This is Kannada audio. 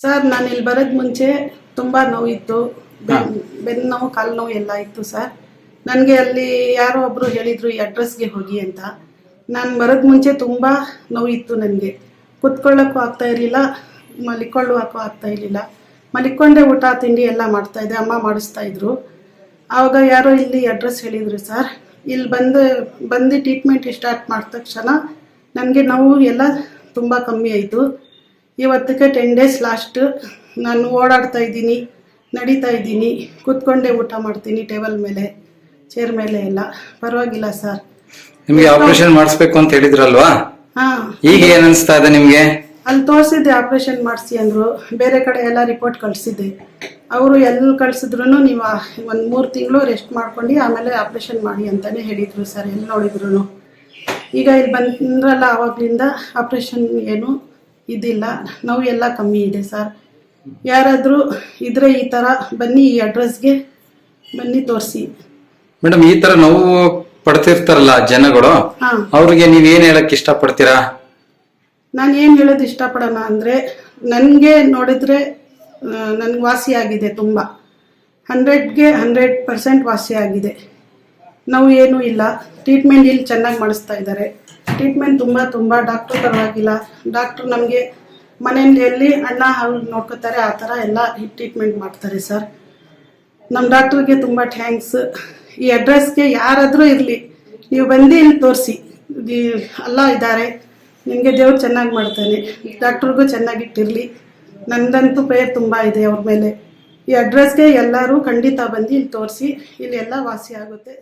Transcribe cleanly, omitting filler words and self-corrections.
ಸರ್ ನಾನು ಇಲ್ಲಿ ಬರೋದು ಮುಂಚೆ ತುಂಬ ನೋವಿತ್ತು. ಹಾ. ಬೆನ್ನು ನೋವು, ಕಾಲು ನೋವು ಎಲ್ಲ ಇತ್ತು ಸರ್. ನನಗೆ ಅಲ್ಲಿ ಯಾರೋ ಒಬ್ಬರು ಹೇಳಿದರು ಈ ಅಡ್ರೆಸ್ಗೆ ಹೋಗಿ ಅಂತ. ನಾನು ಬರೋದು ಮುಂಚೆ ತುಂಬ ನೋವಿತ್ತು ನನಗೆ. ಕುತ್ಕೊಳ್ಳೋಕ್ಕೂ ಆಗ್ತಾ ಇರಲಿಲ್ಲ, ಮಲಿಕೊಳ್ಳೋಕ್ಕೂ ಆಗ್ತಾ ಇರಲಿಲ್ಲ. ಮಲಿಕೊಂಡೇ ಊಟ ತಿಂಡಿ ಎಲ್ಲ ಮಾಡ್ತಾಯಿದ್ದೆ, ಅಮ್ಮ ಮಾಡಿಸ್ತಾಯಿದ್ರು. ಆವಾಗ ಯಾರೋ ಇಲ್ಲಿ ಅಡ್ರೆಸ್ ಹೇಳಿದರು ಸರ್. ಇಲ್ಲಿ ಬಂದು ಟ್ರೀಟ್ಮೆಂಟ್ ಸ್ಟಾರ್ಟ್ ಮಾಡಿದ ತಕ್ಷಣ ನನಗೆ ನೋವು ಎಲ್ಲ ತುಂಬ ಕಮ್ಮಿ ಆಯಿತು. ಇವತ್ತಿಗೆ 10 ಡೇಸ್ ಲಾಸ್ಟ್. ನಾನು ಓಡಾಡ್ತಾ ಇದ್ದೀನಿ, ನಡೀತಾ ಇದ್ದೀನಿ, ಕೂತ್ಕೊಂಡೇ ಊಟ ಮಾಡ್ತೀನಿ, ಟೇಬಲ್ ಮೇಲೆ, ಚೇರ್ ಮೇಲೆ ಎಲ್ಲ ಪರವಾಗಿಲ್ಲ ಸರ್. ನಿಮ್ಗೆ ಆಪರೇಷನ್ ಮಾಡಿಸ್ಬೇಕು ಅಂತ ಹೇಳಿದ್ರಲ್ವಾ? ಹಾಂ, ಈಗ ಏನ್ ಅನ್ಸ್ತಾ ಇದೆ ನಿಮ್ಗೆ? ಅಲ್ಲಿ ತೋರಿಸಿದ್ದೆ, ಆಪ್ರೇಷನ್ ಮಾಡಿಸಿ ಅಂದರು. ಬೇರೆ ಕಡೆ ಎಲ್ಲ ರಿಪೋರ್ಟ್ ಕಳಿಸಿದ್ದೆ. ಅವರು ಎಲ್ಲಿ ಕಳಿಸಿದ್ರು ನೀವು ಒಂದು 3 ತಿಂಗಳು ರೆಸ್ಟ್ ಮಾಡ್ಕೊಂಡು ಆಮೇಲೆ ಆಪ್ರೇಷನ್ ಮಾಡಿ ಅಂತಲೇ ಹೇಳಿದರು ಸರ್, ಎಲ್ಲಿ ನೋಡಿದ್ರು. ಈಗ ಇಲ್ಲಿ ಬಂದ್ರಲ್ಲ, ಆವಾಗಲಿಂದ ಆಪ್ರೇಷನ್ ಏನು ಇದಿಲ್ಲ, ನೋವು ಎಲ್ಲ ಕಮ್ಮಿ ಇದೆ ಸರ್. ಯಾರಾದರೂ ಇದ್ರೆ ಈ ಥರ ಬನ್ನಿ, ಈ ಅಡ್ರೆಸ್ಗೆ ಬನ್ನಿ, ತೋರಿಸಿ. ಮೇಡಮ್, ಈ ತರ ನೋವು ಪಡ್ತಿರ್ತಾರಲ್ಲ ಜನಗಳು, ಹಾಂ, ಅವ್ರಿಗೆ ನೀವೇನ್ ಹೇಳಕ್ ಇಷ್ಟಪಡ್ತೀರಾ? ನಾನು ಏನು ಹೇಳೋದು ಇಷ್ಟಪಡೋಣ ಅಂದರೆ, ನನಗೆ ನೋಡಿದ್ರೆ ನನಗೆ ವಾಸಿಯಾಗಿದೆ, ತುಂಬ 100ಗೆ 100% ವಾಸಿಯಾಗಿದೆ. ನೋವು ಏನೂ ಇಲ್ಲ. ಟ್ರೀಟ್ಮೆಂಟ್ ಇಲ್ಲಿ ಚೆನ್ನಾಗಿ ಮಾಡಿಸ್ತಾ ಇದ್ದಾರೆ. ಟ್ರೀಟ್ಮೆಂಟ್ ತುಂಬ ಡಾಕ್ಟ್ರು ಪರವಾಗಿಲ್ಲ. ಡಾಕ್ಟ್ರು ನಮಗೆ ಮನೆಯಲ್ಲಿ ಅಣ್ಣ ಅವ್ರು ನೋಡ್ಕೋತಾರೆ, ಆ ಥರ ಎಲ್ಲ ಟ್ರೀಟ್ಮೆಂಟ್ ಮಾಡ್ತಾರೆ ಸರ್. ನಮ್ಮ ಡಾಕ್ಟ್ರಿಗೆ ತುಂಬ ಥ್ಯಾಂಕ್ಸ್. ಈ ಅಡ್ರೆಸ್ಗೆ ಯಾರಾದರೂ ಇರಲಿ, ನೀವು ಬಂದು ಇಲ್ಲಿ ತೋರಿಸಿ. ಎಲ್ಲ ಇದ್ದಾರೆ, ನಿಮಗೆ ದೇವ್ರು ಚೆನ್ನಾಗಿ ಮಾಡ್ತಾನೆ, ಡಾಕ್ಟ್ರಿಗೂ ಚೆನ್ನಾಗಿಟ್ಟಿರಲಿ. ನನ್ನದಂತೂ ಪ್ರೇಯರ್ ತುಂಬ ಇದೆ ಅವ್ರ ಮೇಲೆ. ಈ ಅಡ್ರೆಸ್ಗೆ ಎಲ್ಲರೂ ಖಂಡಿತ ಬಂದು ಇಲ್ಲಿ ತೋರಿಸಿ, ಇಲ್ಲಿ ಎಲ್ಲ ವಾಸಿ ಆಗುತ್ತೆ.